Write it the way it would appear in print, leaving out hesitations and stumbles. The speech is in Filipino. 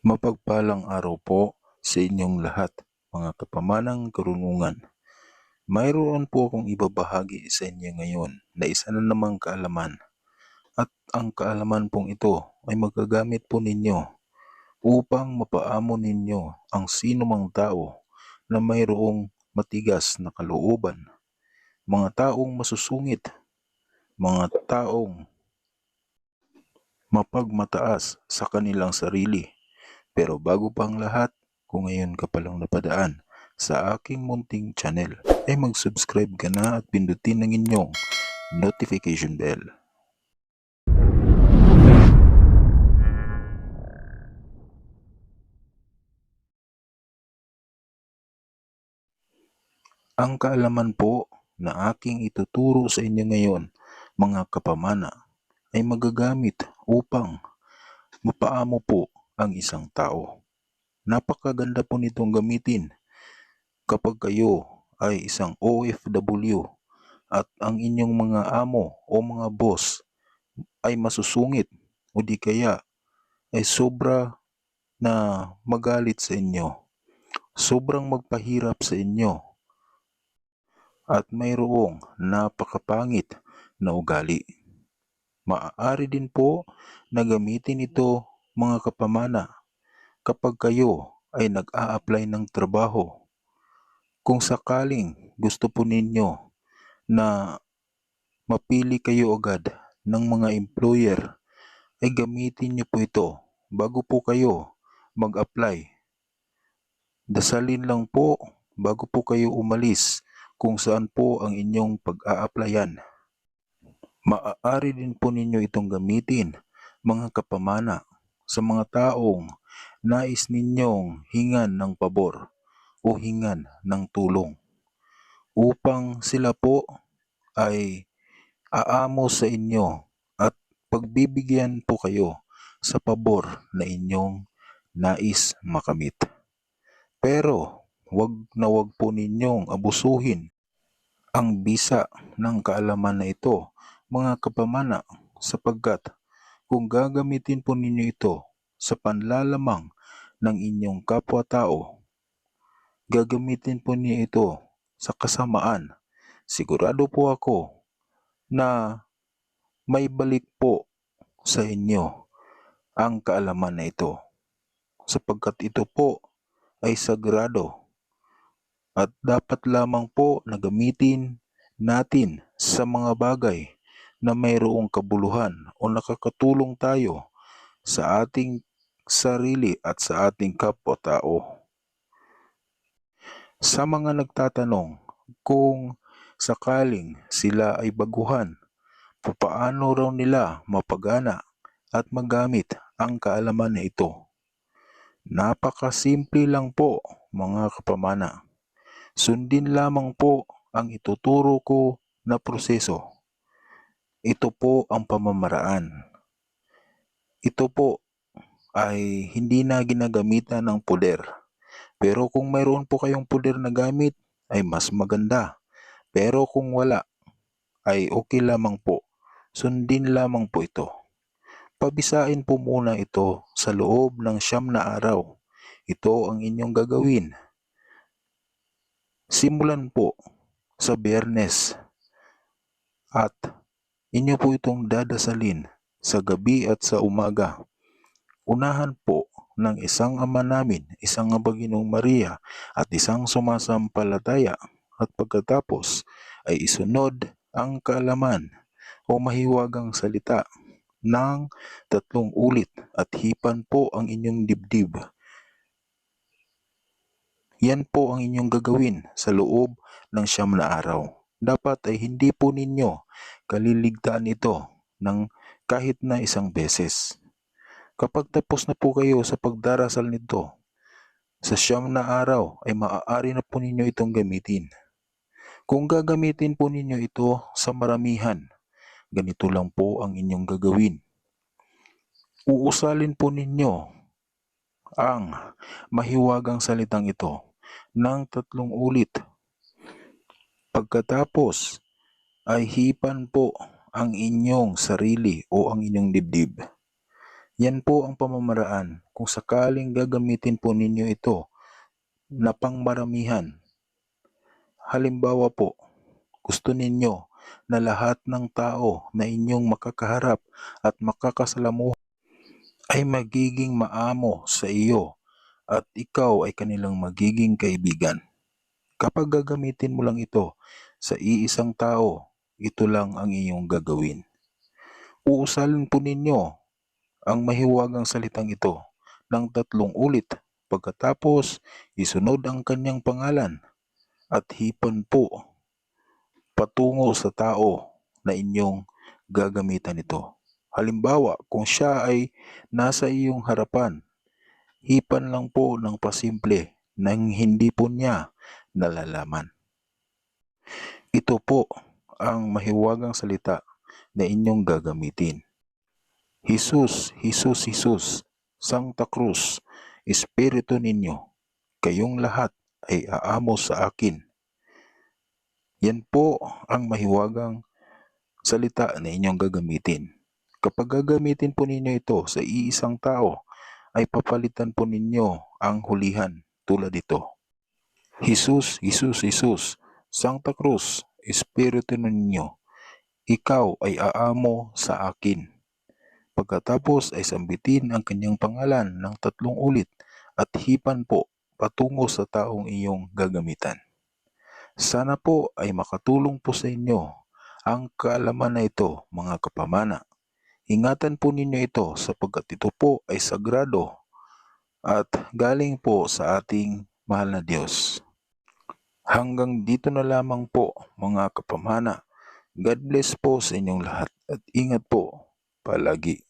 Mapagpalang araw po sa inyong lahat, mga kapamanang karunungan. Mayroon po akong ibabahagi sa inyo ngayon na isa na namang kaalaman. At ang kaalaman pong ito ay magagamit po ninyo upang mapaamo ninyo ang sinumang tao na mayroong matigas na kalooban, mga taong masusungit, mga taong mapagmataas sa kanilang sarili. Pero bago pang lahat, kung ngayon ka palang napadaan sa aking munting channel, ay mag-subscribe ka na at pindutin ang inyong notification bell. Ang kaalaman po na aking ituturo sa inyo ngayon, mga kapamana, ay magagamit upang mapaamo po ang isang tao. Napakaganda po nitong gamitin kapag kayo ay isang OFW at ang inyong mga amo o mga boss ay masusungit o di kaya ay sobra na magalit sa inyo, sobrang magpahirap sa inyo at mayroong napakapangit na ugali. Maaari din po na gamitin ito, mga kapamana, kapag kayo ay nag-a-apply ng trabaho. Kung sakaling gusto po ninyo na mapili kayo agad ng mga employer, ay gamitin niyo po ito bago po kayo mag-apply. Dasalin lang po bago po kayo umalis kung saan po ang inyong pag-a-applyan. Maaari din po ninyo itong gamitin, mga kapamana, sa mga taong nais ninyong hingan ng pabor o hingan ng tulong upang sila po ay aamo sa inyo at pagbibigyan po kayo sa pabor na inyong nais makamit. Pero wag po ninyong abusuhin ang bisa ng kaalaman na ito, mga kapamana, sapagkat kung gagamitin po ninyo ito sa panlalamang ng inyong kapwa-tao, gagamitin po niyo ito sa kasamaan, sigurado po ako na may balik po sa inyo ang kaalaman na ito, sapagkat ito po ay sagrado at dapat lamang po na gamitin natin sa mga bagay na mayroong kabuluhan o nakakatulong tayo sa ating sarili at sa ating kapwa-tao. Sa mga nagtatanong kung sakaling sila ay baguhan, paano raw nila mapagana at magamit ang kaalaman na ito? Napakasimple lang po, mga kapamana. Sundin lamang po ang ituturo ko na proseso. Ito po ang pamamaraan. Ito po ay hindi na ginagamitan ng puder. Pero kung mayroon po kayong puder na gamit, ay mas maganda. Pero kung wala, ay okay lamang po. Sundin lamang po ito. Pabisain po muna ito sa loob ng 9 na araw. Ito ang inyong gagawin. Simulan po sa Biyernes at inyo po itong dadasalin sa gabi at sa umaga. Unahan po ng isang Ama namin, isang Panginoong Maria at isang sumasampalataya, at pagkatapos ay isunod ang kaalaman o mahiwagang salita ng 3 ulit at hipan po ang inyong dibdib. Yan po ang inyong gagawin sa loob ng 9 na araw. Dapat ay hindi po ninyo kaliligtaan ito ng kahit na isang beses. Kapag tapos na po kayo sa pagdarasal nito, sa 9 na araw ay maaari na po ninyo itong gamitin. Kung gagamitin po ninyo ito sa maramihan, ganito lang po ang inyong gagawin. Uusalin po ninyo ang mahiwagang salitang ito ng 3 ulit. Pagkatapos ay hipan po ang inyong sarili o ang inyong dibdib. Yan po ang pamamaraan kung sakaling gagamitin po ninyo ito na pangmaramihan. Halimbawa po, gusto ninyo na lahat ng tao na inyong makakaharap at makakasalamuha ay magiging maamo sa iyo at ikaw ay kanilang magiging kaibigan. Kapag gagamitin mo lang ito sa iisang tao, ito lang ang iyong gagawin. Uusalin po ninyo ang mahiwagang salitang ito ng 3 ulit. Pagkatapos, isunod ang kanyang pangalan at hipan po patungo sa tao na inyong gagamitan ito. Halimbawa, kung siya ay nasa iyong harapan, hipan lang po ng pasimple nang hindi po niya nalalaman. Ito po ang mahiwagang salita na inyong gagamitin. Jesus, Jesus, Jesus, Santa Cruz, Espiritu ninyo, kayong lahat ay aamos sa akin. Yan po ang mahiwagang salita na inyong gagamitin. Kapag gagamitin po ninyo ito sa iisang tao, ay papalitan po ninyo ang hulihan tulad ito. Jesus, Jesus, Jesus, Santa Cruz, Espiritu ninyo, ikaw ay aamo sa akin. Pagkatapos ay sambitin ang kanyang pangalan ng 3 ulit at hipan po patungo sa taong iyong gagamitan. Sana po ay makatulong po sa inyo ang kaalaman na ito, mga kapamana. Ingatan po ninyo ito sapagkat ito po ay sagrado at galing po sa ating mahal na Diyos. Hanggang dito na lamang po, mga kapamana. God bless po sa inyong lahat at ingat po palagi.